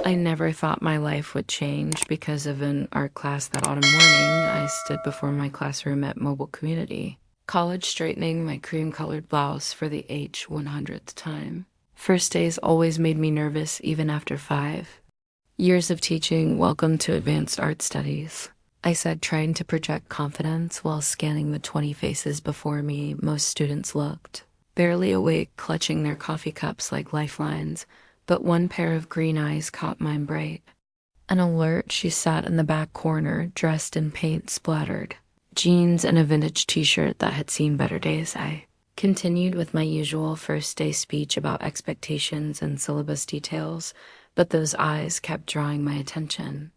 I never thought my life would change because of an art class that autumn morning. I stood before my classroom at Mobile Community, college straightening my cream-colored blouse for the H100th time. First days always made me nervous even after 5. Years of teaching, welcome to advanced art studies, I said, trying to project confidence while scanning the 20 faces before me. Most students looked barely awake, clutching their coffee cups like lifelines, but one pair of green eyes caught mine bright. An alert, she sat in the back corner, dressed in paint splattered jeans and a vintage t-shirt that had seen better days. I continued with my usual first day speech about expectations and syllabus details, but those eyes kept drawing my attention.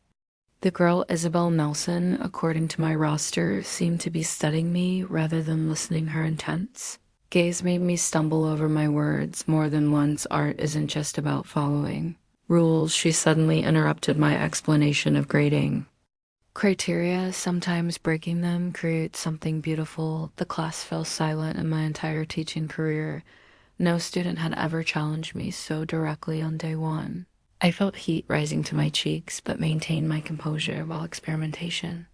The girl Isabel Nelson, according to my roster, seemed to be studying me rather than listening. Her intense gaze made me stumble over my words more than once. Art isn't just about following rules. She suddenly interrupted my explanation of grading criteria. Sometimes breaking them creates something beautiful. The class fell silent. In my entire teaching career, no student had ever challenged me so directly on day one. I felt heat rising to my cheeks, but maintained my composure while experimentation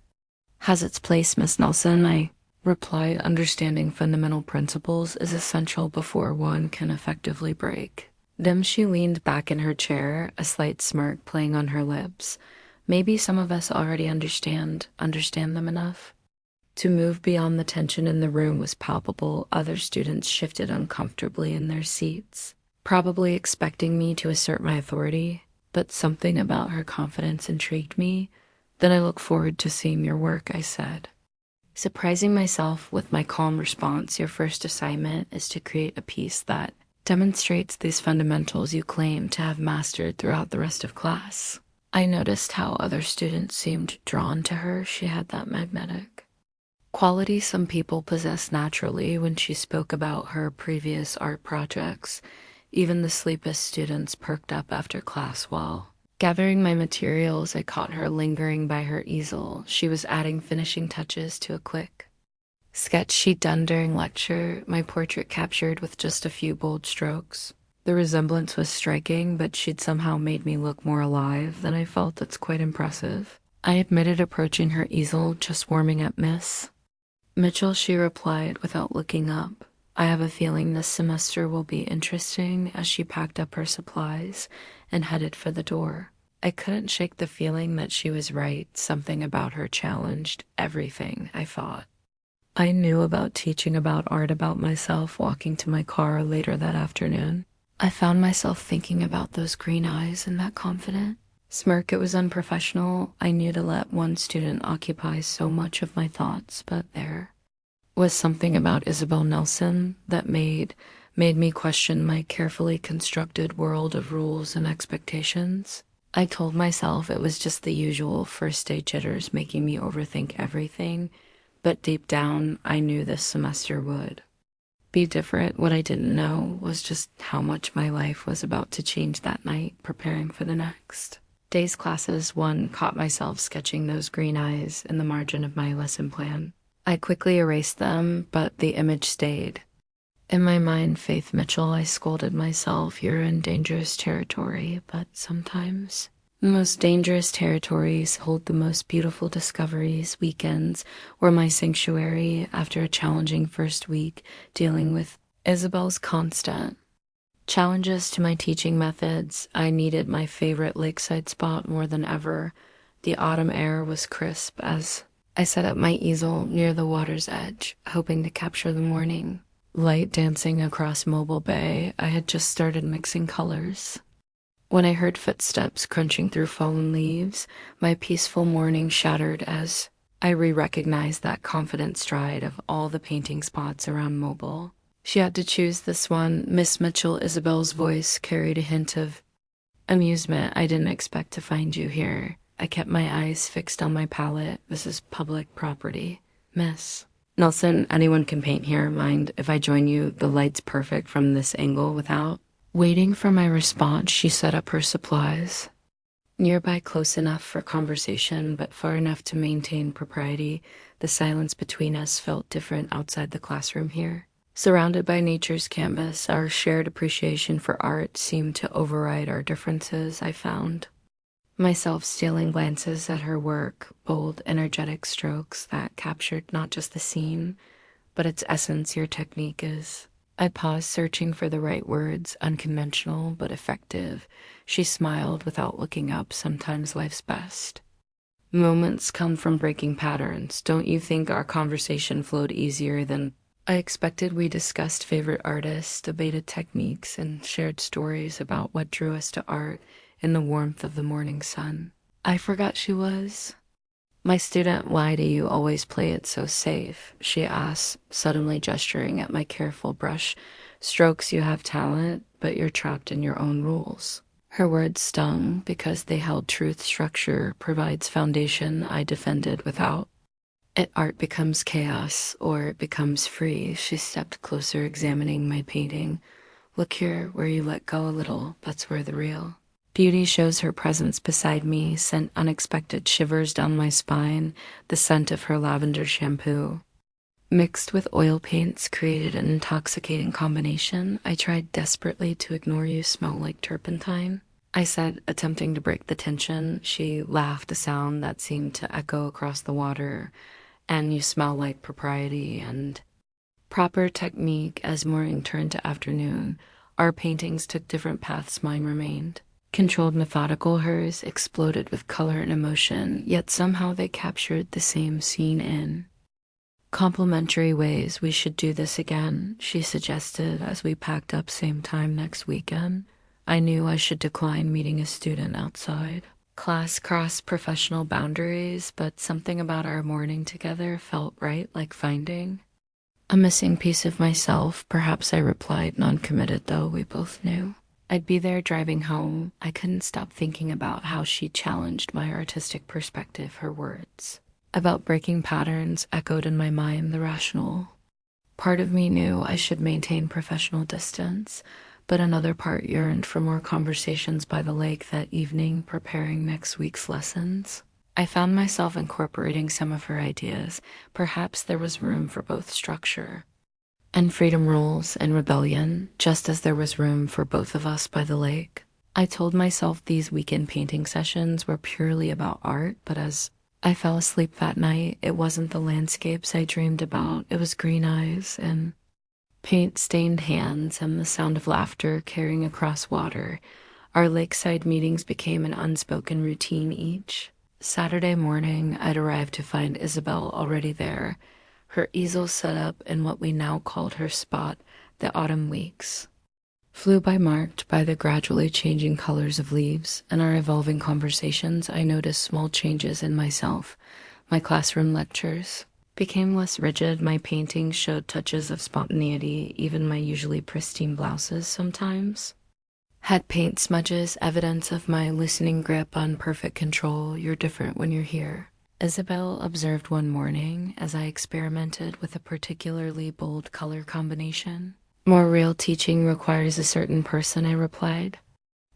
has its place, Miss Nelson, I replied. Understanding fundamental principles is essential before one can effectively break them. She leaned back in her chair, a slight smirk playing on her lips. Maybe some of us already understand them enough to move beyond the tension in the room was palpable. Other students shifted uncomfortably in their seats, probably expecting me to assert my authority, but something about her confidence intrigued me. Then I look forward to seeing your work, I said, surprising myself with my calm response. Your first assignment is to create a piece that demonstrates these fundamentals you claim to have mastered throughout the rest of class. I noticed how other students seemed drawn to her. She had that magnetic quality some people possess naturally. When she spoke about her previous art projects, even the sleepiest students perked up after class. While gathering my materials, I caught her lingering by her easel. She was adding finishing touches to a quick sketch she'd done during lecture, my portrait captured with just a few bold strokes. The resemblance was striking, but she'd somehow made me look more alive than I felt. That's quite impressive, I admitted, approaching her easel. Just warming up, Miss Mitchell, she replied without looking up. I have a feeling this semester will be interesting, as she packed up her supplies and headed for the door. I couldn't shake the feeling that she was right. Something about her challenged everything I thought I knew about teaching, about art, about myself. Walking to my car later that afternoon, I found myself thinking about those green eyes and that confident smirk. It was unprofessional, I knew, to let one student occupy so much of my thoughts, but there was something about Isabel Nelson that made me question my carefully constructed world of rules and expectations. I told myself it was just the usual first day jitters making me overthink everything, but deep down I knew this semester would be different. What I didn't know was just how much my life was about to change that night, preparing for the next day's classes. One caught myself sketching those green eyes in the margin of my lesson plan. I quickly erased them, but the image stayed in my mind. Faith Mitchell, I scolded myself, you're in dangerous territory. But sometimes the most dangerous territories hold the most beautiful discoveries. Weekends were my sanctuary. After a challenging first week dealing with Isabel's constant challenges to my teaching methods, I needed my favorite lakeside spot more than ever. The autumn air was crisp as I set up my easel near the water's edge, hoping to capture the morning light dancing across Mobile Bay. I had just started mixing colors when I heard footsteps crunching through fallen leaves. My peaceful morning shattered as I recognized that confident stride of all the painting spots around Mobile. She had to choose this one. Miss Mitchell, Isabel's voice carried a hint of amusement. I didn't expect to find you here. I kept my eyes fixed on my palette. This is public property, Miss Nelson. Anyone can paint here. Mind if I join you? The light's perfect from this angle. Without waiting for my response, she set up her supplies nearby, close enough for conversation, but far enough to maintain propriety. The silence between us felt different outside the classroom here. Surrounded by nature's canvas, our shared appreciation for art seemed to override our differences. I found myself stealing glances at her work, bold, energetic strokes that captured not just the scene, but its essence. Your technique is. I paused, searching for the right words, unconventional but effective. She smiled without looking up. Sometimes life's best moments come from breaking patterns. Don't you think our conversation flowed easier than I expected? We discussed favorite artists, debated techniques, and shared stories about what drew us to art in the warmth of the morning sun. I forgot she was my student. Why do you always play it so safe? She asked, suddenly gesturing at my careful brush strokes. You have talent, but you're trapped in your own rules. Her words stung because they held truth. Structure provides foundation. I defended without it. Art becomes chaos or it becomes free. She stepped closer, examining my painting. Look here, where you let go a little, that's where the real beauty shows. Her presence beside me sent unexpected shivers down my spine. The scent of her lavender shampoo mixed with oil paints created an intoxicating combination. I tried desperately to ignore. You smell like turpentine, I said, attempting to break the tension. She laughed, a sound that seemed to echo across the water. And you smell like propriety and proper technique. As morning turned to afternoon, our paintings took different paths. Mine remained controlled, methodical. Hers exploded with color and emotion, yet somehow they captured the same scene in complementary ways. We should do this again, she suggested as we packed up. Same time next weekend. I knew I should decline meeting a student outside. Class crossed professional boundaries, but something about our morning together felt right, like finding a missing piece of myself. Perhaps, I replied, non-committed, though we both knew I'd be there. Driving home, I couldn't stop thinking about how she challenged my artistic perspective. Her words about breaking patterns echoed in my mind. The rational part of me knew I should maintain professional distance, but another part yearned for more conversations by the lake that evening, preparing next week's lessons. I found myself incorporating some of her ideas. Perhaps there was room for both structure and freedom, rules and rebellion, just as there was room for both of us by the lake. I told myself these weekend painting sessions were purely about art, but as I fell asleep that night, it wasn't the landscapes I dreamed about. It was green eyes and paint-stained hands and the sound of laughter carrying across water. Our lakeside meetings became an unspoken routine. Each Saturday morning, I'd arrive to find Isabel already there, her easel set up in what we now called her spot. The autumn weeks flew by, marked by the gradually changing colors of leaves. In our evolving conversations, I noticed small changes in myself. My classroom lectures became less rigid. My paintings showed touches of spontaneity. Even my usually pristine blouses sometimes had paint smudges, evidence of my loosening grip on perfect control. You're different when you're here, Isabel observed one morning as I experimented with a particularly bold color combination. More real teaching requires a certain person, I replied,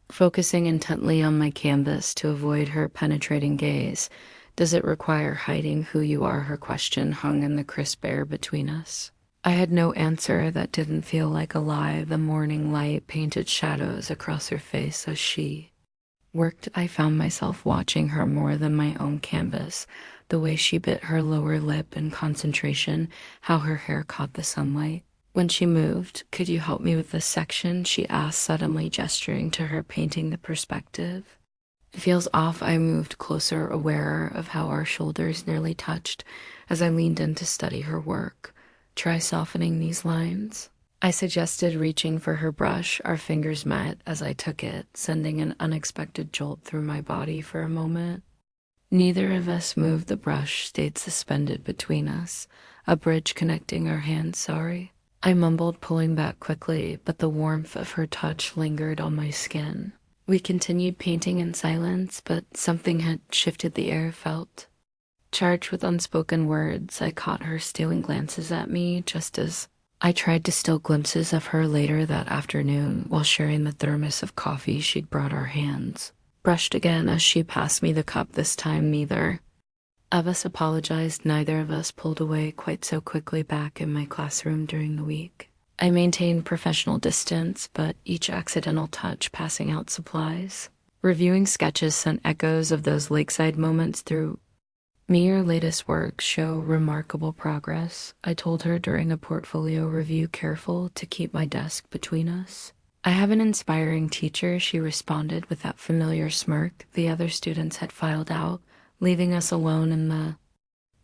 focusing intently on my canvas to avoid her penetrating gaze. Does it require hiding who you are? Her question hung in the crisp air between us. I had no answer. That didn't feel like a lie. The morning light painted shadows across her face as she worked. I found myself watching her more than my own canvas. The way she bit her lower lip in concentration, how her hair caught the sunlight when she moved. Could you help me with this section? She asked, suddenly gesturing to her painting. The perspective feels off. I moved closer, aware of how our shoulders nearly touched as I leaned in to study her work. Try softening these lines, I suggested, reaching for her brush. Our fingers met as I took it, sending an unexpected jolt through my body. For a moment, neither of us moved. The brush stayed suspended between us, a bridge connecting our hands. Sorry, I mumbled, pulling back quickly, but the warmth of her touch lingered on my skin. We continued painting in silence, but something had shifted. The air felt charged with unspoken words. I caught her stealing glances at me just as I tried to steal glimpses of her later that afternoon while sharing the thermos of coffee she'd brought. Our hands brushed again as she passed me the cup. This time neither of us apologized. Neither of us pulled away quite so quickly. Back in my classroom during the week, I maintained professional distance, but each accidental touch, passing out supplies, Reviewing sketches sent echoes of those lakeside moments through me. Your latest works show remarkable progress, I told her during a portfolio review, careful to keep my desk between us. I have an inspiring teacher, she responded with that familiar smirk. The other students had filed out, leaving us alone in the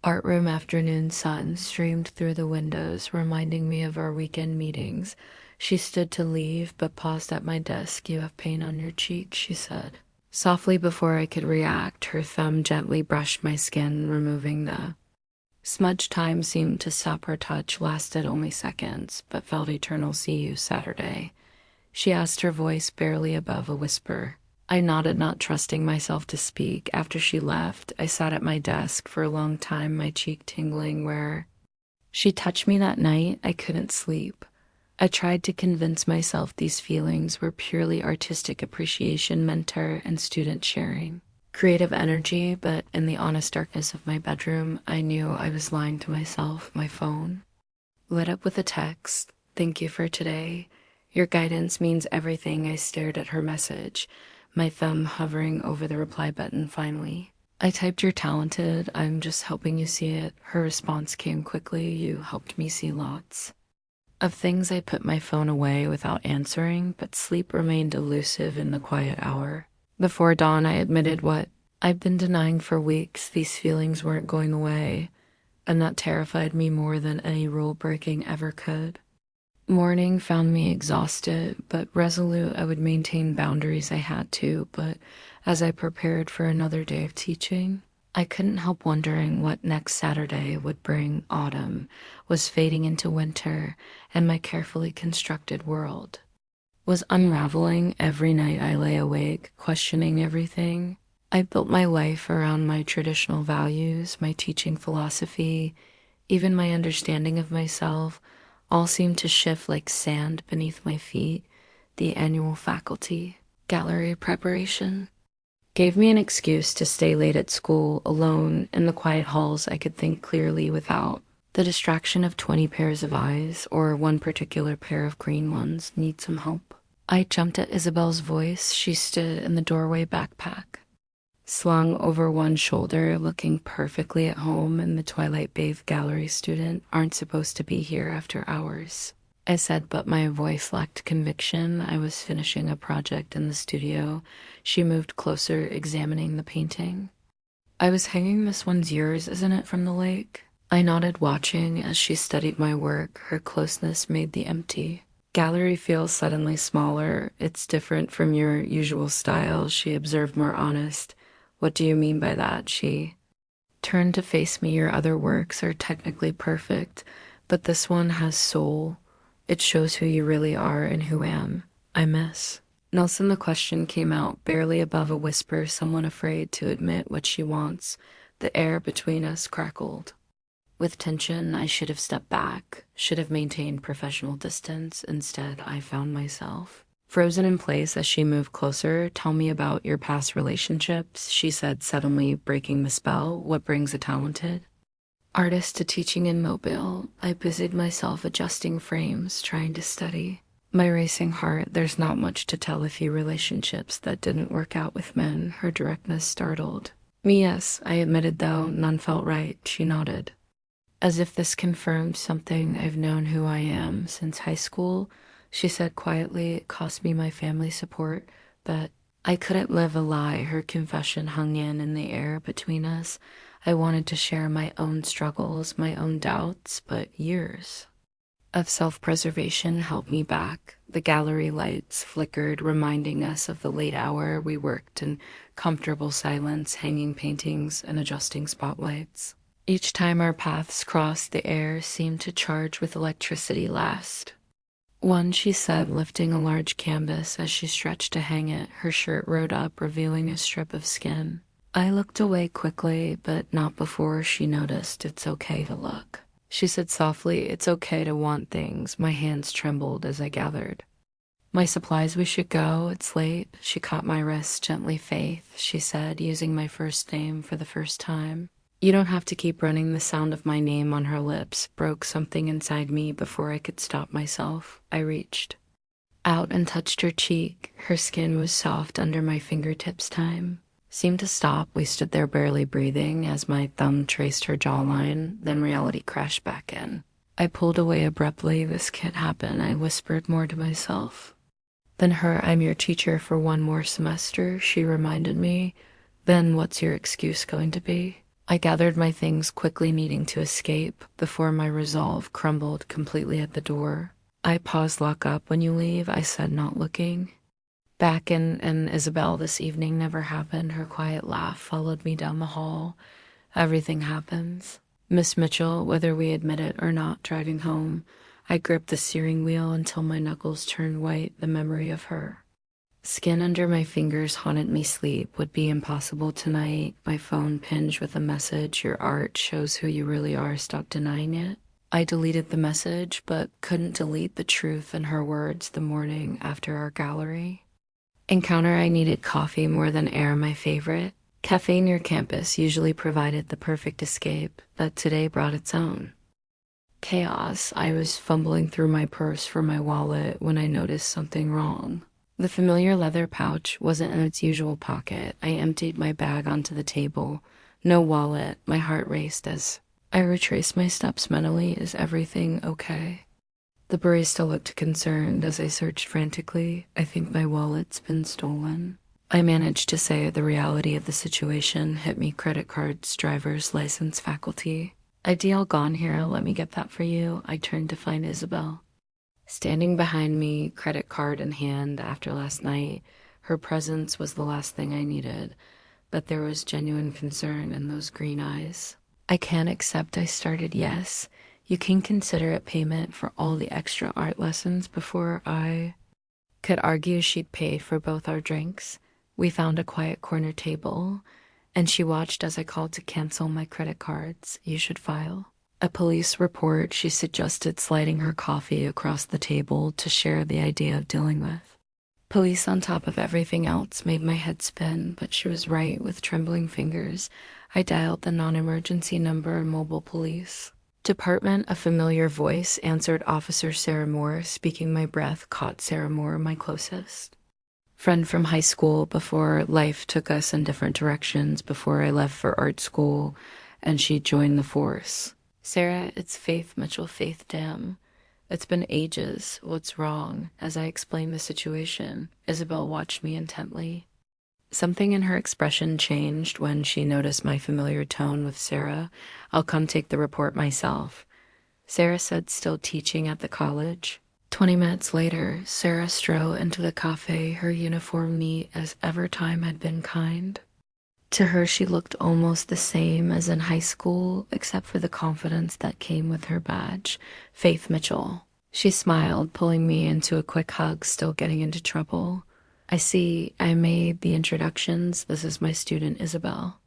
art room. Afternoon sun streamed through the windows, reminding me of our weekend meetings. She stood to leave, but paused at my desk. You have pain on your cheek, she said. Softly, before I could react, her thumb gently brushed my skin, removing the smudge. Time seemed to stop. Her touch lasted only seconds, but felt eternal. See you Saturday, she asked, her voice barely above a whisper. I nodded, not trusting myself to speak. After she left, I sat at my desk for a long time, my cheek tingling where she touched me that night. I couldn't sleep. I tried to convince myself these feelings were purely artistic appreciation, mentor and student sharing, creative energy, but in the honest darkness of my bedroom, I knew I was lying to myself. My phone lit up with a text. Thank you for today. Your guidance means everything. I stared at her message, my thumb hovering over the reply button. Finally, I typed, you're talented. I'm just helping you see it. Her response came quickly. You helped me see lots of things. I put my phone away without answering, but sleep remained elusive in the quiet hour. Before dawn, I admitted what I'd been denying for weeks. These feelings weren't going away, and that terrified me more than any rule breaking ever could. Morning found me exhausted, but resolute. I would maintain boundaries. I had to, but as I prepared for another day of teaching, I couldn't help wondering what next Saturday would bring. Autumn was fading into winter, and my carefully constructed world was unraveling. Every night I lay awake, questioning everything. I built my life around my traditional values, my teaching philosophy, even my understanding of myself. All seemed to shift like sand beneath my feet. The annual faculty gallery preparation gave me an excuse to stay late at school. Alone in the quiet halls, I could think clearly without the distraction of 20 pairs of eyes, or one particular pair of green ones. Need some help? I jumped at Isabel's voice. She stood in the doorway, backpack slung over one shoulder, looking perfectly at home in the twilight-bathed gallery. Student aren't supposed to be here after hours, I said, but my voice lacked conviction. I was finishing a project in the studio. She moved closer, examining the painting. I was hanging. This one's yours, isn't it, from the lake? I nodded, watching as she studied my work. Her closeness made the empty gallery feel suddenly smaller. It's different from your usual style, she observed, more honest. What do you mean by that? She turned to face me. Your other works are technically perfect, but this one has soul. It shows who you really are and who I am. I miss Nelson. The question came out barely above a whisper, someone afraid to admit what she wants. The air between us crackled with tension. I should have stepped back, should have maintained professional distance. Instead, I found myself frozen in place as she moved closer. Tell me about your past relationships, she said, suddenly breaking the spell. What brings a talented artist to teaching in Mobile? I busied myself adjusting frames, trying to study my racing heart. There's not much to tell. A few relationships that didn't work out with men. Her directness startled me. Yes, I admitted, though none felt right. She nodded, as if this confirmed something. I've known who I am since high school, she said quietly. It cost me my family support, but I couldn't live a lie. Her confession hung in the air between us. I wanted to share my own struggles, my own doubts, but years of self-preservation held me back. The gallery lights flickered, reminding us of the late hour. We worked in comfortable silence, hanging paintings and adjusting spotlights. Each time our paths crossed, the air seemed to charge with electricity. Last one, she said, lifting a large canvas as she stretched to hang it. Her shirt rode up, revealing a strip of skin. I looked away quickly, but not before she noticed. It's okay to look, she said softly. It's okay to want things. My hands trembled as I gathered my supplies. We should go. It's late. She caught my wrist gently. Faith, she said, using my first name for the first time. You don't have to keep running. The sound of my name on her lips broke something inside me before I could stop myself. I reached out and touched her cheek. Her skin was soft under my fingertips. Time seemed to stop. We stood there barely breathing as my thumb traced her jawline, then reality crashed back in. I pulled away abruptly. This can't happen, I whispered more to myself. Then her, I'm your teacher for one more semester, she reminded me. Then what's your excuse going to be? I gathered my things quickly, needing to escape before my resolve crumbled completely at the door. I paused. Lock up when you leave, I said, not looking back. And Isabel, this evening never happened. Her quiet laugh followed me down the hall. Everything happens. Miss Mitchell, whether we admit it or not, driving home, I gripped the steering wheel until my knuckles turned white. The memory of her skin under my fingers haunted me. Sleep would be impossible tonight. My phone pinged with a message. Your art shows who you really are. Stop denying it. I deleted the message, but couldn't delete the truth in her words the morning after our gallery encounter. I needed coffee more than air. My favorite cafe near campus usually provided the perfect escape, but today brought its own chaos. I was fumbling through my purse for my wallet when I noticed something wrong. The familiar leather pouch wasn't in its usual pocket. I emptied my bag onto the table. No wallet. My heart raced as I retraced my steps mentally. Is everything okay? The barista looked concerned as I searched frantically. I think my wallet's been stolen, I managed to say. The reality of the situation hit me. Credit cards, driver's license, faculty ID all gone. Here, let me get that for you. I turned to find Isabel standing behind me, credit card in hand. After last night, her presence was the last thing I needed, but there was genuine concern in those green eyes. I can't accept, I started. Yes, you can consider it payment for all the extra art lessons. Before I could argue, she'd paid for both our drinks. We found a quiet corner table, and she watched as I called to cancel my credit cards. You should file a police report, she suggested, sliding her coffee across the table to share the idea of dealing with police on top of everything else. Made my head spin, but she was right. With trembling fingers, I dialed the non-emergency number. Mobile police department. A familiar voice answered. Officer Sarah Moore speaking. My breath caught. Sarah Moore, my closest friend from high school, before life took us in different directions, before I left for art school and she joined the force. Sarah, it's Faith Mitchell. Faith, damn. It's been ages. What's wrong? As I explained the situation, Isabel watched me intently. Something in her expression changed when she noticed my familiar tone with Sarah. I'll come take the report myself, Sarah said, still teaching at the college. 20 minutes later, Sarah strode into the cafe, her uniform neat as ever. Time had been kind to her. She looked almost the same as in high school, except for the confidence that came with her badge. Faith Mitchell. She smiled, pulling me into a quick hug. Still getting into trouble? I see. I made the introductions. This is my student, Isabel.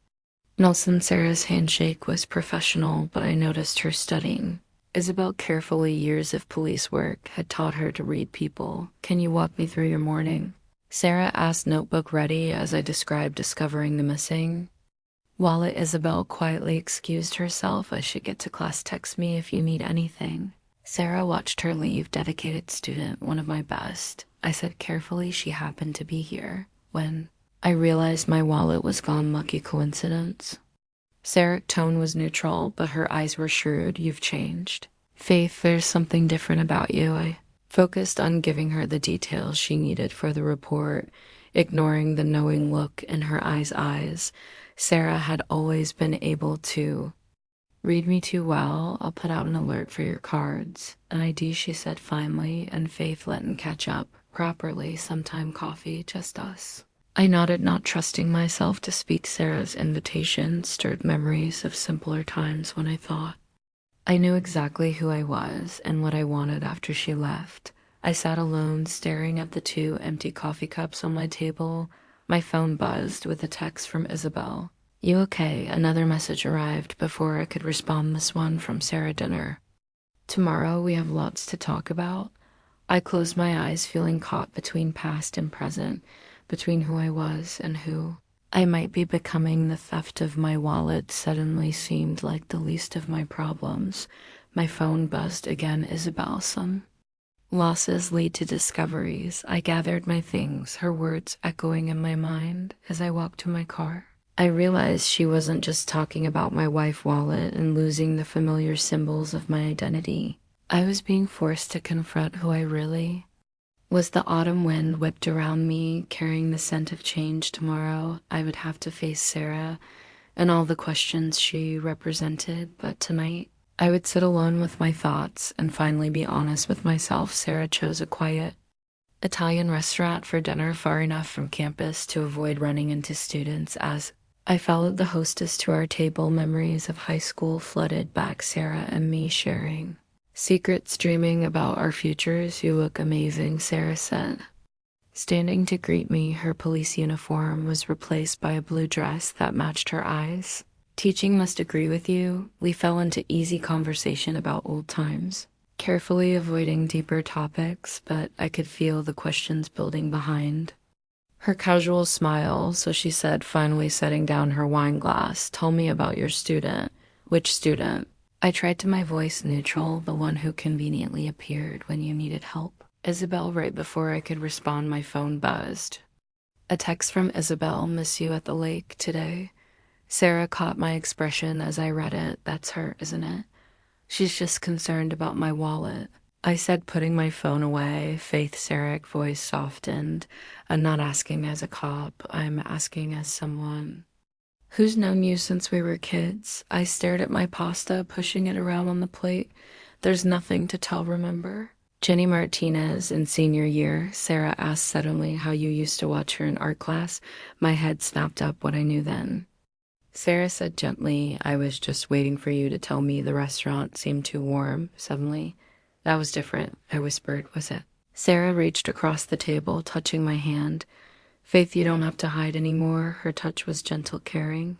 Nelson. Sarah's handshake was professional, but I noticed her studying. Isabel carefully. Years of police work had taught her to read people. Can you walk me through your morning? Sarah asked, notebook ready as I described discovering the missing wallet. Isabel quietly excused herself. I should get to class. Text me if you need anything. Sarah watched her leave. Dedicated student, one of my best, I said carefully. She happened to be here when I realized my wallet was gone. Lucky coincidence. Sarah's tone was neutral, but her eyes were shrewd. You've changed, Faith. There's something different about you. I focused on giving her the details she needed for the report, ignoring the knowing look in her eyes. Sarah had always been able to read me too well. I'll put out an alert for your cards. An ID, she said finally, and Faith letting catch up properly. Sometime coffee, just us. I nodded, not trusting myself to speak. Sarah's invitation stirred memories of simpler times when I thought I knew exactly who I was and what I wanted. After she left, I sat alone, staring at the 2 empty coffee cups on my table. My phone buzzed with a text from Isabel. You okay? Another message arrived before I could respond. This one from Sarah. Dinner tomorrow. We have lots to talk about. I closed my eyes, feeling caught between past and present, between who I was and who I might be becoming. The theft of my wallet suddenly seemed like the least of my problems. My phone buzzed again. Isabel, some Losses lead to discoveries. I gathered my things, her words echoing in my mind as I walked to my car. I realized she wasn't just talking about my wife wallet and losing the familiar symbols of my identity. I was being forced to confront who I really was. The autumn wind whipped around me, carrying the scent of change. Tomorrow, I would have to face Sarah and all the questions she represented, but tonight, I would sit alone with my thoughts and finally be honest with myself. Sarah chose a quiet Italian restaurant for dinner far enough from campus to avoid running into students. As I followed the hostess to our table, memories of high school flooded back, Sarah and me sharing secrets, dreaming about our futures. "You look amazing," Sarah said. Standing to greet me, her police uniform was replaced by a blue dress that matched her eyes. "Teaching must agree with you." We fell into easy conversation about old times, carefully avoiding deeper topics, but I could feel the questions building behind her casual smile, so she said, finally setting down her wine glass, "Tell me about your student." "Which student?" I tried to my voice neutral, "The one who conveniently appeared when you needed help." "Isabel." Right before I could respond, my phone buzzed. A text from Isabel: "Miss you at the lake today." Sarah caught my expression as I read it. "That's her, isn't it? She's just concerned about my wallet." I said, putting my phone away. Faith's Sarah voice softened. "I'm not asking as a cop. I'm asking as someone who's known you since we were kids." I stared at my pasta, pushing it around on the plate. "There's nothing to tell, remember?" "Jenny Martinez in senior year," Sarah asked suddenly. "How you used to watch her in art class?" My head snapped up what I knew then. Sarah said gently, "I was just waiting for you to tell me." The restaurant seemed too warm. Suddenly, "That was different," I whispered. "Was it?" Sarah reached across the table, touching my hand. "Faith, you don't have to hide anymore." Her touch was gentle, caring,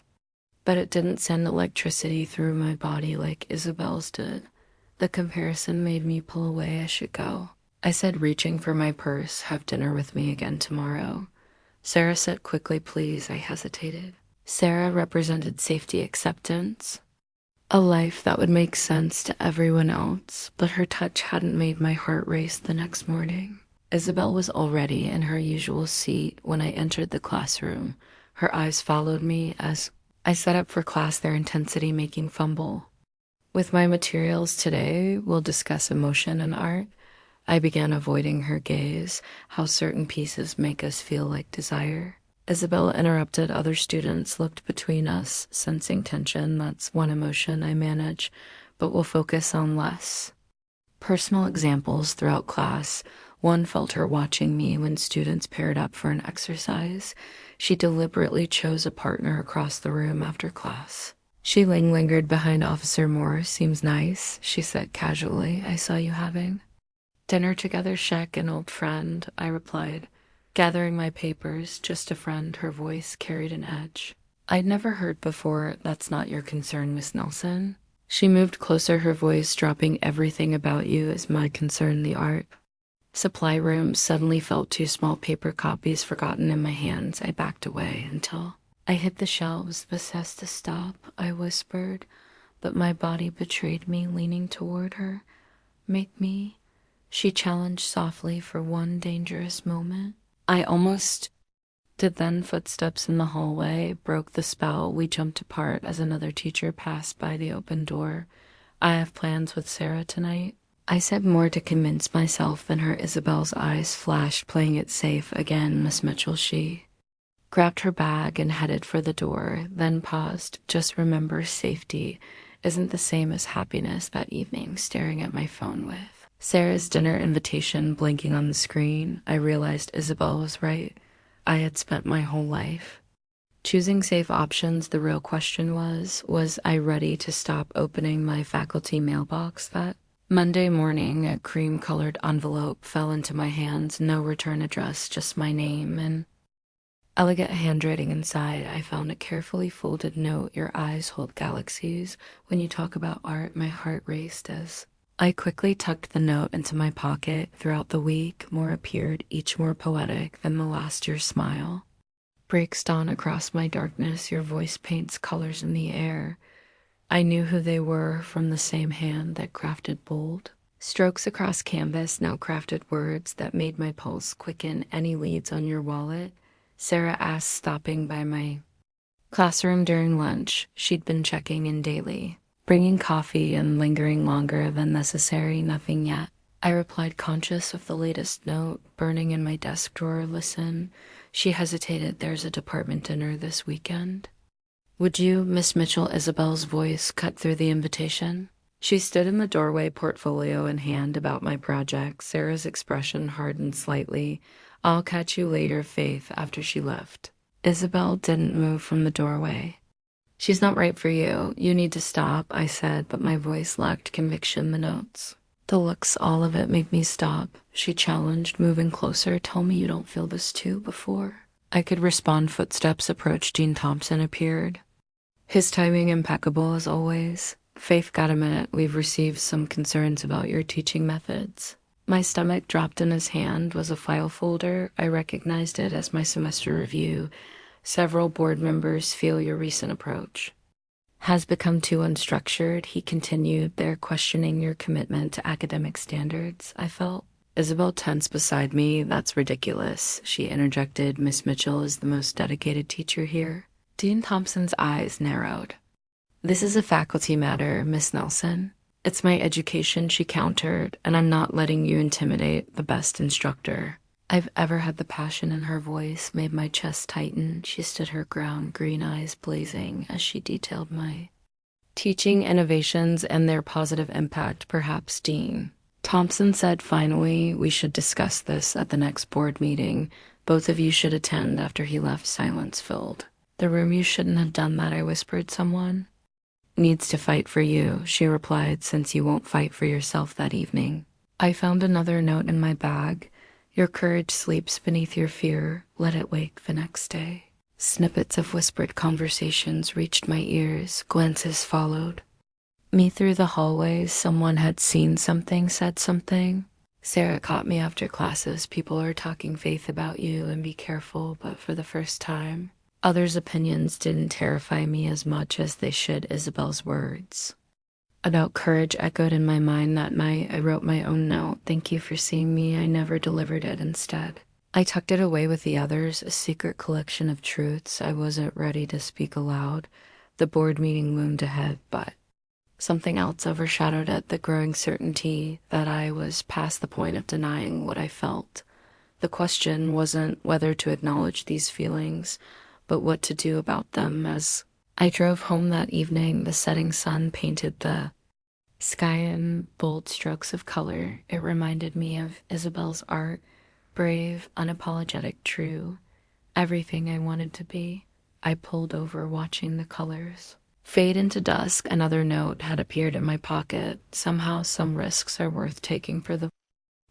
but it didn't send electricity through my body like Isabel's did. The comparison made me pull away. "I should go," I said, reaching for my purse. "Have dinner with me again tomorrow." Sarah said quickly, "Please." I hesitated. Sarah represented safety, acceptance, a life that would make sense to everyone else, but her touch hadn't made my heart race. The next morning, Isabel was already in her usual seat when I entered the classroom. Her eyes followed me as I set up for class, their intensity making fumble with my materials. "Today, we'll discuss emotion and art." I began avoiding her gaze. "How certain pieces make us feel like desire." Isabella interrupted. Other students looked between us, sensing tension. "That's one emotion I manage, but we'll focus on less." Personal examples throughout class. One felt her watching me when students paired up for an exercise. She deliberately chose a partner across the room after class. She lingered behind Officer Moore. "Seems nice," she said casually. "I saw you having dinner together." "Check, an old friend," I replied, gathering my papers. "Just a friend." Her voice carried an edge I'd never heard before. "That's not your concern, Miss Nelson." She moved closer, her voice dropping. "Everything about you is my concern." The art supply room suddenly felt too small, paper copies forgotten in my hands. I backed away until I hit the shelves. "This has to stop," I whispered, but my body betrayed me, leaning toward her. "Make me," she challenged softly, "for one dangerous moment." I almost did. Then footsteps in the hallway broke the spell. We jumped apart as another teacher passed by the open door. "I have plans with Sarah tonight," I said, more to convince myself than her. Isabel's eyes flashed, playing it safe again. "Miss Mitchell." She grabbed her bag and headed for the door, then paused. "Just remember, safety isn't the same as happiness." That evening, staring at my phone with Sarah's dinner invitation blinking on the screen, I realized Isabel was right. I had spent my whole life choosing safe options. The real question was I ready to stop opening my faculty mailbox? That Monday morning, a cream-colored envelope fell into my hands. No return address, just my name and elegant handwriting inside. I found a carefully folded note. "Your eyes hold galaxies. When you talk about art." My heart raced as I quickly tucked the note into my pocket. Throughout the week, more appeared, each more poetic than the last. "Your smile breaks dawn across my darkness. Your voice paints colors in the air." I knew who they were from the same hand that crafted bold Strokes across canvas, now crafted words that made my pulse quicken. Any leads on your wallet? Sarah asked, stopping by my classroom during lunch. She'd been checking in daily, bringing coffee and lingering longer than necessary. Nothing yet. I replied, conscious of the latest note burning in my desk drawer. Listen, she hesitated. There's a department dinner this weekend. Would you, Miss Mitchell? Isabel's voice cut through the invitation. She stood in the doorway, portfolio in hand, about my project. Sarah's expression hardened slightly. I'll catch you later, Faith, after she left. Isabel didn't move from the doorway. She's not right for you. You need to stop, I said, but my voice lacked conviction. The notes, the looks, all of it made me stop. She challenged, moving closer. Tell me you don't feel this too before. I could respond. Footsteps approached. Dean Thompson appeared, his timing impeccable as always. Faith, got a minute? We've received some concerns about your teaching methods. My stomach dropped. In his hand was a file folder. I recognized it as my semester review. Several board members feel your recent approach has become too unstructured, he continued. They're questioning your commitment to academic standards. I felt. Isabel tensed beside me. That's ridiculous, she interjected. Miss Mitchell is the most dedicated teacher here. Dean Thompson's eyes narrowed. This is a faculty matter, Miss Nelson. It's my education, she countered, and I'm not letting you intimidate the best instructor I've ever had. The passion in her voice made my chest tighten. She stood her ground, green eyes blazing, as she detailed my teaching innovations and their positive impact. Perhaps, Dean Thompson said finally, we should discuss this at the next board meeting. Both of you should attend. After he left, silence filled the room. You shouldn't have done that, I whispered. Someone needs to fight for you, she replied, since you won't fight for yourself that evening. I found another note in my bag. Your courage sleeps beneath your fear. Let it wake the next day. Snippets of whispered conversations reached my ears. Glances followed me through the hallways. Someone had seen something, said something. Sarah caught me after classes. People are talking, Faith, about you, and be careful. But for the first time, others' opinions didn't terrify me as much as they should. Isabel's words about courage echoed in my mind. That night, I wrote my own note. Thank you for seeing me. I never delivered it. Instead, I tucked it away with the others, a secret collection of truths I wasn't ready to speak aloud. The board meeting loomed ahead, but something else overshadowed it, the growing certainty that I was past the point of denying what I felt. The question wasn't whether to acknowledge these feelings, but what to do about them. As I drove home that evening, the setting sun painted the sky in bold strokes of color. It reminded me of Isabel's art, brave, unapologetic, true, everything I wanted to be. I pulled over, watching the colors fade into dusk. Another note had appeared in my pocket. Somehow, some risks are worth taking. For the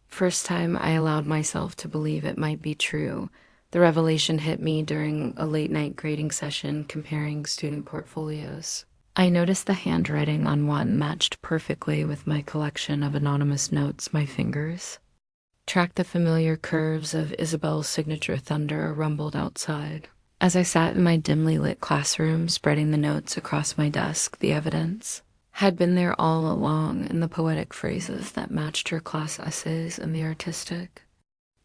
first time, I allowed myself to believe it might be true. The revelation hit me during a late-night grading session comparing student portfolios. I noticed the handwriting on one matched perfectly with my collection of anonymous notes. My fingers tracked the familiar curves of Isabel's signature. Thunder rumbled outside. As I sat in my dimly lit classroom, spreading the notes across my desk, the evidence had been there all along in the poetic phrases that matched her class essays and the artistic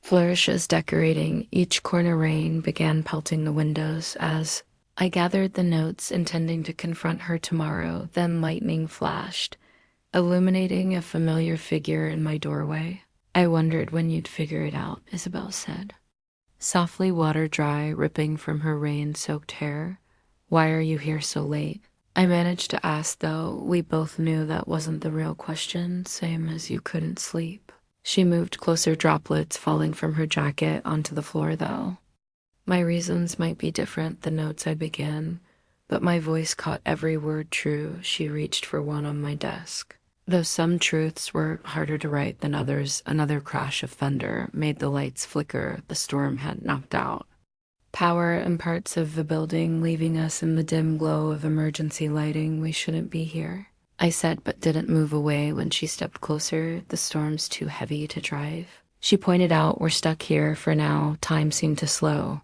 flourishes decorating each corner. Rain began pelting the windows as I gathered the notes, intending to confront her tomorrow. Then lightning flashed, illuminating a familiar figure in my doorway. I wondered when you'd figure it out, Isabel said, softly, water dry, ripping from her rain-soaked hair. Why are you here so late? I managed to ask, though we both knew that wasn't the real question, same as you couldn't sleep. She moved closer, droplets falling from her jacket onto the floor, though. My reasons might be different, the notes I began, but my voice caught every word true. She reached for one on my desk. Though some truths were harder to write than others, another crash of thunder made the lights flicker. The storm had knocked out power in parts of the building, leaving us in the dim glow of emergency lighting. We shouldn't be here, I said, but didn't move away when she stepped closer. The storm's too heavy to drive, she pointed out. We're stuck here for now. Time seemed to slow.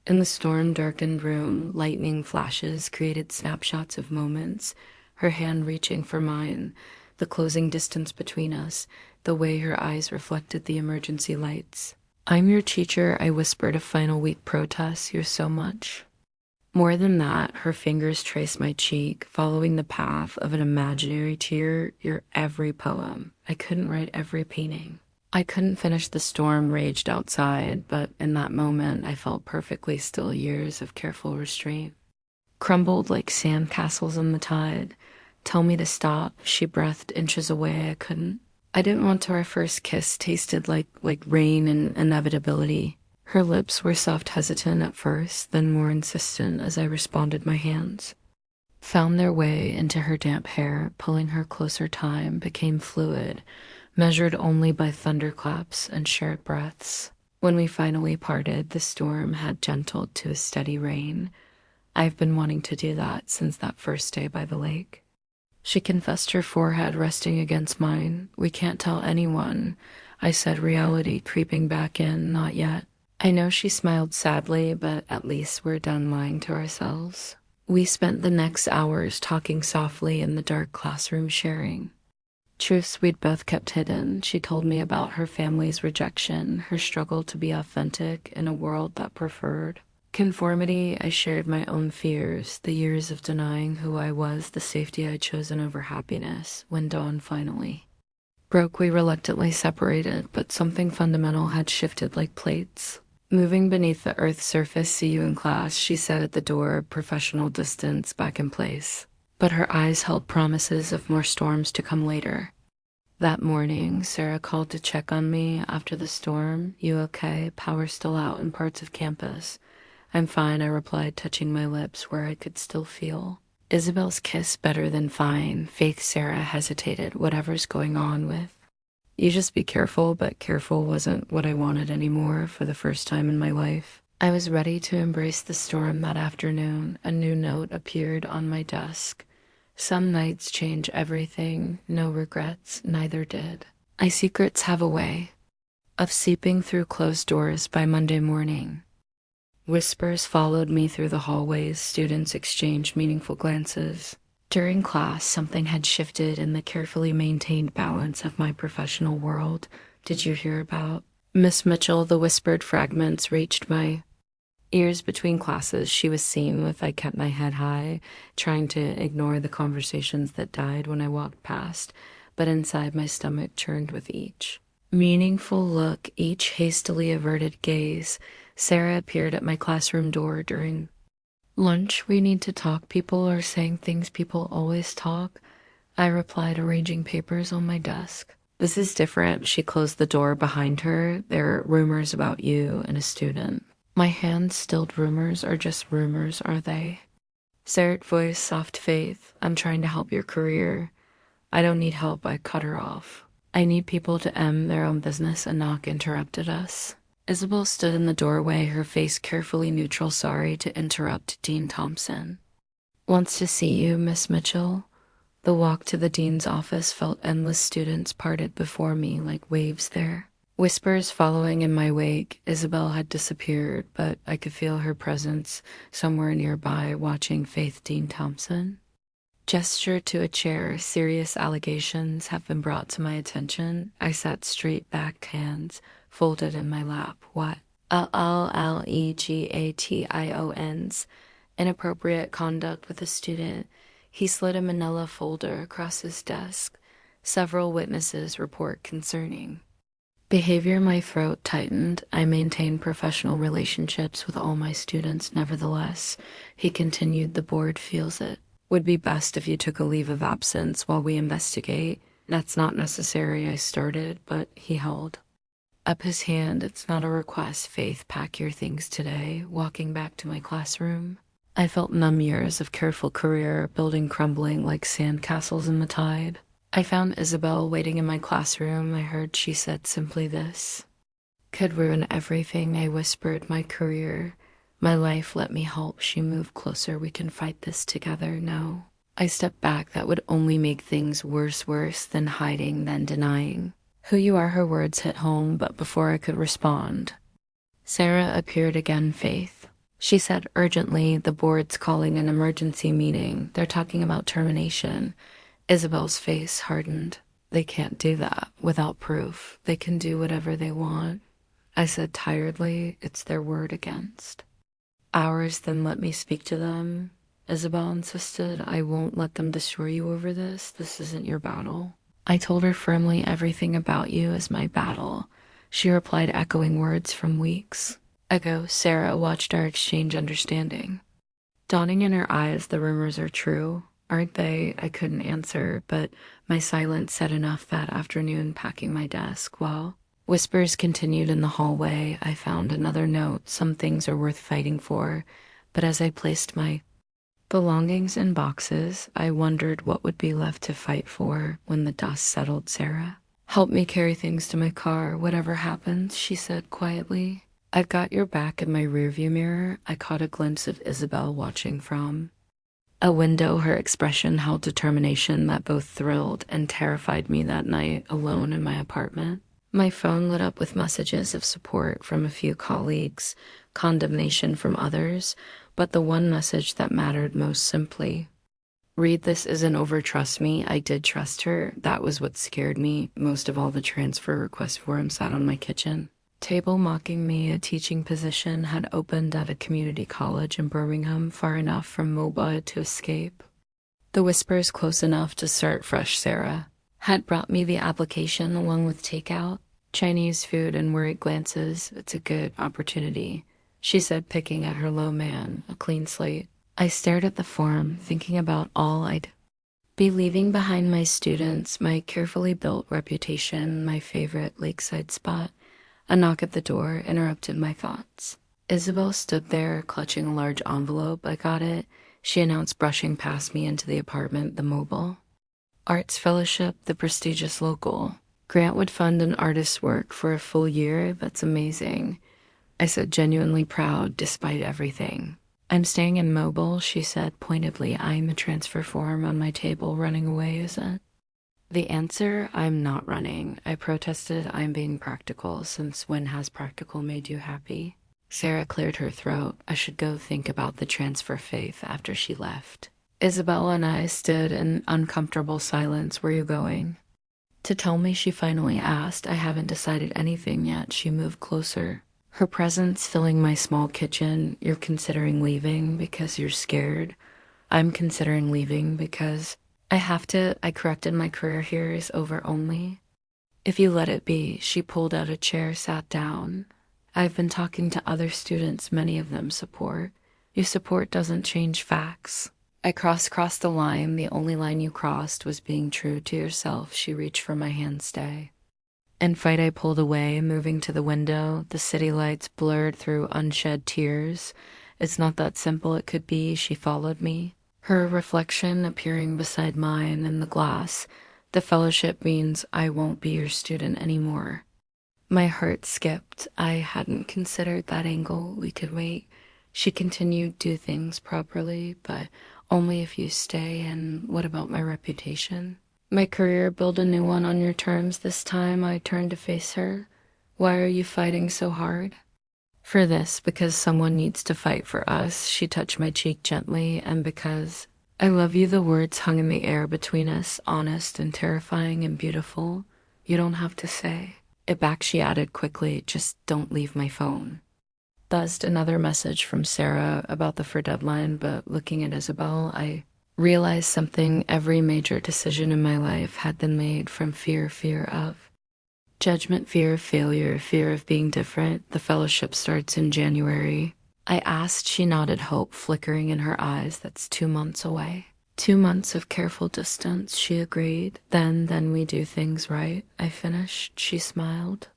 In the storm-darkened room, lightning flashes created snapshots of moments, her hand reaching for mine, the closing distance between us, the way her eyes reflected the emergency lights. "I'm your teacher," I whispered a final week protest. "You're so much." More than that, her fingers traced my cheek, following the path of an imaginary tear. "Your every poem. I couldn't write every painting." I couldn't finish. The storm raged outside, but in that moment I felt perfectly still. Years of careful restraint crumbled like sand castles in the tide. "Tell me to stop," she breathed inches away. I couldn't. I didn't want to. Our first kiss tasted like rain and inevitability. Her lips were soft, hesitant at first, then more insistent as I responded. My hands found their way into her damp hair, pulling her closer. Time became fluid, measured only by thunderclaps and shared breaths. When we finally parted, the storm had gentled to a steady rain. I've been wanting to do that since that first day by the lake. She confessed, her forehead resting against mine. "We can't tell anyone," I said, reality creeping back in. "Not yet." I know she smiled sadly, but at least we're done lying to ourselves. We spent the next hours talking softly in the dark classroom, sharing truths we'd both kept hidden. She told me about her family's rejection, her struggle to be authentic in a world that preferred conformity. I shared my own fears, the years of denying who I was, the safety I'd chosen over happiness. When dawn finally broke, we reluctantly separated, but something fundamental had shifted like plates moving beneath the earth's surface. "See you in class," she said at the door, professional distance back in place. But her eyes held promises of more storms to come later. That morning, Sarah called to check on me after the storm. "You okay? Power still out in parts of campus." "I'm fine," I replied, touching my lips where I could still feel Isabel's kiss. "Better than fine." Faith, Sarah hesitated. "Whatever's going on with you, just be careful." But careful wasn't what I wanted anymore. For the first time in my life, I was ready to embrace the storm. That afternoon, a new note appeared on my desk. "Some nights change everything. No regrets, neither did I. Secrets have a way of seeping through closed doors. By Monday morning, whispers followed me through the hallways. Students exchanged meaningful glances. During class, something had shifted in the carefully maintained balance of my professional world. "Did you hear about Miss Mitchell?" The whispered fragments reached my ears between classes. "She was seen with." I kept my head high, trying to ignore the conversations that died when I walked past, but inside my stomach churned with each meaningful look, each hastily averted gaze. Sarah appeared at my classroom door during lunch. "We need to talk." "People are saying things people always talk," I replied, arranging papers on my desk. "This is different." She closed the door behind her. "There are rumors about you and a student." My hand stilled. "Rumors are just rumors, are they?" Sarah's voice, soft. "Faith, I'm trying to help your career." "I don't need help," I cut her off. "I need people to end their own business." A knock interrupted us. Isabel stood in the doorway, her face carefully neutral. "Sorry to interrupt. Dean Thompson wants to see you, Miss Mitchell." The walk to the dean's office felt endless. Students parted before me like waves there, whispers following in my wake. Isabel had disappeared, but I could feel her presence somewhere nearby, watching. "Faith, Dean Thompson gestured to a chair. "Serious allegations have been brought to my attention." I sat straight back, hands folded in my lap. "What?" Allegations. Inappropriate conduct with a student." He slid a manila folder across his desk. "Several witnesses report concerning behavior." My throat tightened. "I maintain professional relationships with all my students. Nevertheless," he continued, "the board feels it would be best if you took a leave of absence while we investigate." "That's not necessary," I started, but he held up his hand. "It's not a request. Faith, pack your things today." Walking back to my classroom, I felt numb. Years of careful career building crumbling like sand castles in the tide. I found Isabel waiting in my classroom. I heard she said simply this could ruin everything. I whispered, "My career, my life, let me help." She moved closer. "We can fight this together." "No." I stepped back. "That would only make things worse than hiding, than denying who you are." Her words hit home, but before I could respond, Sarah appeared again. "Faith," she said urgently, "the board's calling an emergency meeting. They're talking about termination." Isabel's face hardened. They can't do that without proof. They can do whatever they want. I said tiredly, it's their word against. Ours, then let me speak to them. Isabel insisted. I won't let them destroy you over this. This isn't your battle. I told her firmly everything about you is my battle. She replied, echoing words from weeks ago. Sarah watched our exchange, understanding. Dawning in her eyes, the rumors are true. Aren't they? I couldn't answer, but my silence said enough that afternoon, packing my desk. While whispers continued in the hallway, I found another note. Some things are worth fighting for, but as I placed my belongings in boxes, I wondered what would be left to fight for when the dust settled. Sarah, help me carry things to my car. Whatever happens, she said quietly. I've got your back. In my rearview mirror, I caught a glimpse of Isabel watching from a window. Her expression held determination that both thrilled and terrified me. That night, alone in my apartment, my phone lit up with messages of support from a few colleagues, condemnation from others, but the one message that mattered most: simply, read, this isn't over, trust me. I did trust her. That was what scared me most of all. The transfer request form sat on my kitchen table, mocking me. A teaching position had opened at a community college in Birmingham, far enough from MOBA to escape. The whispers close enough to start fresh. Sarah had brought me the application along with takeout, Chinese food, and worried glances. It's a good opportunity, she said, picking at her low man, a clean slate. I stared at the form, thinking about all I'd be leaving behind: my students, my carefully built reputation, my favorite lakeside spot. A knock at the door interrupted my thoughts. Isabel stood there, clutching a large envelope. I got it, she announced, brushing past me into the apartment. The Mobile Arts Fellowship, the prestigious local grant, would fund an artist's work for a full year. That's amazing, I said, genuinely proud despite everything. I'm staying in Mobile, she said pointedly, eyeing the transfer form on my table. Running away isn't the answer. I'm not running, I protested. I'm being practical. Since when has practical made you happy? Sarah cleared her throat. I should go think about the transfer faith. After she left, Isabel and I stood in uncomfortable silence. Where you going? To tell me, she finally asked. I haven't decided anything yet. She moved closer, her presence filling my small kitchen. You're considering leaving because you're scared. I'm considering leaving because I have to. I corrected, my career here is over only if you let it be. She pulled out a chair, sat down. I've been talking to other students, many of them support. Your support doesn't change facts. I crossed the line. The only line you crossed was being true to yourself. She reached for my hand. Stay and fight. I pulled away, moving to the window. The city lights blurred through unshed tears. It's not that simple. It could be. She followed me, her reflection appearing beside mine in the glass. The fellowship means I won't be your student anymore. My heart skipped. I hadn't considered that angle. We could wait, she continued. Do things properly, but only if you stay. And what about my reputation? My career? Build a new one on your terms. This time I turned to face her. Why are you fighting so hard? For this, because someone needs to fight for us. She touched my cheek gently. And because I love you. The words hung in the air between us, honest and terrifying and beautiful. You don't have to say it back, she added quickly. Just don't leave my phone. Buzzed another message from Sarah about the for deadline, but looking at Isabel, I realized something. Every major decision in my life had been made from fear of judgment, fear of failure, fear of being different. The fellowship starts in January, I asked. She nodded, hope flickering in her eyes. That's 2 months away. 2 months of careful distance, she agreed. Then we do things right, I finished. She smiled,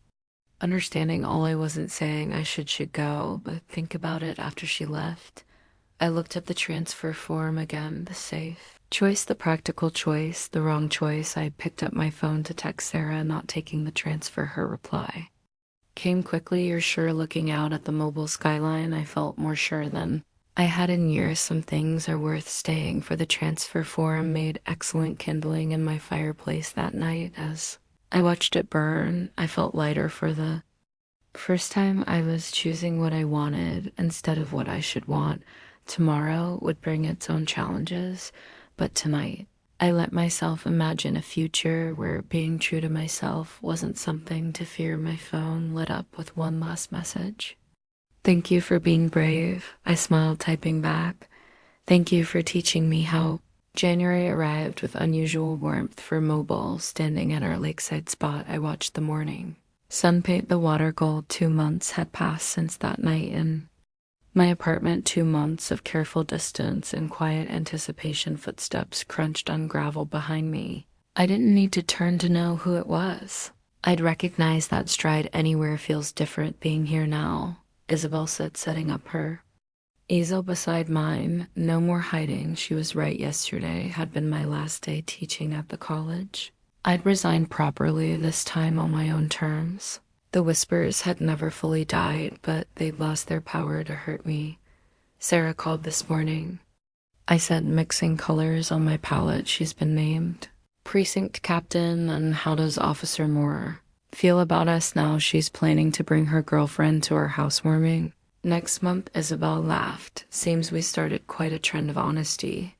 understanding all I wasn't saying. I should go, but think about it. After she left, I looked at the transfer form again. The safe choice, the practical choice, the wrong choice. I picked up my phone to text Sarah, not taking the transfer. Her reply came quickly. You're sure? Looking out at the Mobile skyline, I felt more sure than I had in years. Some things are worth staying for. The transfer form made excellent kindling in my fireplace that night. As I watched it burn, I felt lighter. For the first time, I was choosing what I wanted instead of what I should want. Tomorrow would bring its own challenges, but tonight, I let myself imagine a future where being true to myself wasn't something to fear. My phone lit up with one last message. Thank you for being brave, I smiled, typing back. Thank you for teaching me how. January arrived with unusual warmth for mobile. Standing at our lakeside spot, I watched the morning sun paint the water gold. 2 months had passed since that night in my apartment. 2 months of careful distance and quiet anticipation. Footsteps crunched on gravel behind me. I didn't need to turn to know who it was. I'd recognize that stride anywhere. Feels different being here now, Isabel said, setting up her easel beside mine. No more hiding. She was right. Yesterday had been my last day teaching at the college. I'd resigned properly, this time on my own terms. The whispers had never fully died, but they'd lost their power to hurt me. Sarah called this morning. I said, mixing colors on my palette. She's been named precinct captain, and how does Officer Moore feel about us now? She's planning to bring her girlfriend to our housewarming next month. Isabel laughed. Seems we started quite a trend of honesty.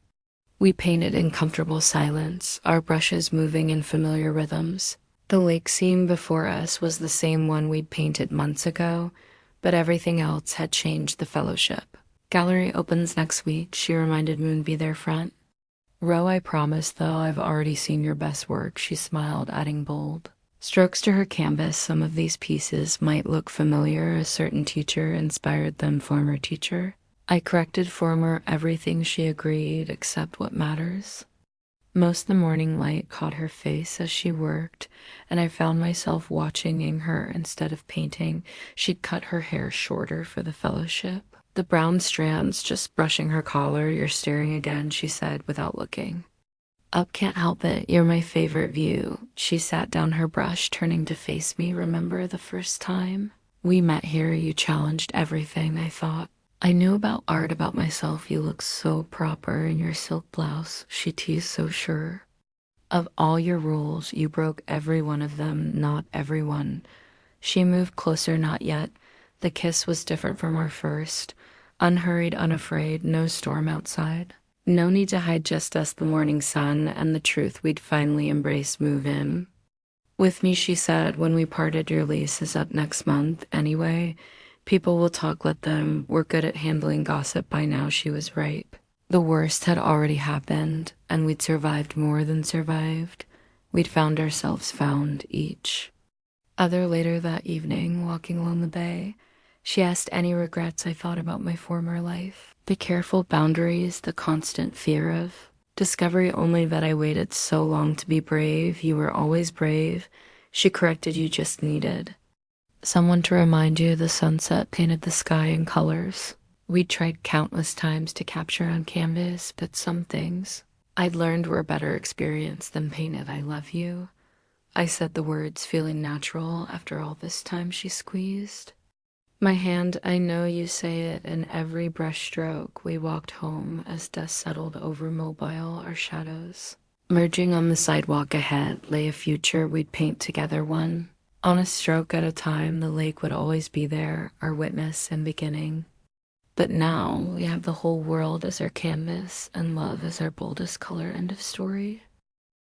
We painted in comfortable silence, our brushes moving in familiar rhythms. The lake scene before us was the same one we'd painted months ago, but everything else had changed. The fellowship gallery opens next week, she reminded Moonby their front row. I promise, though, I've already seen your best work, she smiled, adding bold strokes to her canvas. Some of these pieces might look familiar. A certain teacher inspired them. Former teacher? I corrected. Former everything, she agreed, except what matters. Most the morning light caught her face as she worked, and I found myself watching her instead of painting. She'd cut her hair shorter for the fellowship, the brown strands just brushing her collar. You're staring again, she said without looking up. Can't help it. You're my favorite view. She sat down her brush, turning to face me. Remember the first time we met here? You challenged everything I thought I knew about art, about myself. You look so proper in your silk blouse, she teased, so sure of all your rules. You broke every one of them. Not everyone. She moved closer. Not yet. The kiss was different from our first. Unhurried, unafraid, no storm outside. No need to hide, just us, the morning sun, and the truth we'd finally embraced. Move in with me, she said, when we parted. Your lease is up next month anyway. People will talk, let them. We're good at handling gossip by now. She was right. The worst had already happened, and we'd survived more than survived. We'd found ourselves found each other. Later that evening, walking along the bay, she asked any regrets I thought about my former life. The careful boundaries, the constant fear of discovery. Only that I waited so long to be brave. You were always brave, she corrected. You just needed someone to remind you. The sunset painted the sky in colors we'd tried countless times to capture on canvas, but some things I'd learned were a better experience than painted. I love you, I said the words, feeling natural after all this time. She squeezed my hand. I know you say it in every brush stroke. We walked home as dust settled over Mobile. Our shadows merging on the sidewalk ahead lay a future we'd paint together, one honest stroke at a time. The lake would always be there, our witness and beginning. But now we have the whole world as our canvas, and love as our boldest color. End of story.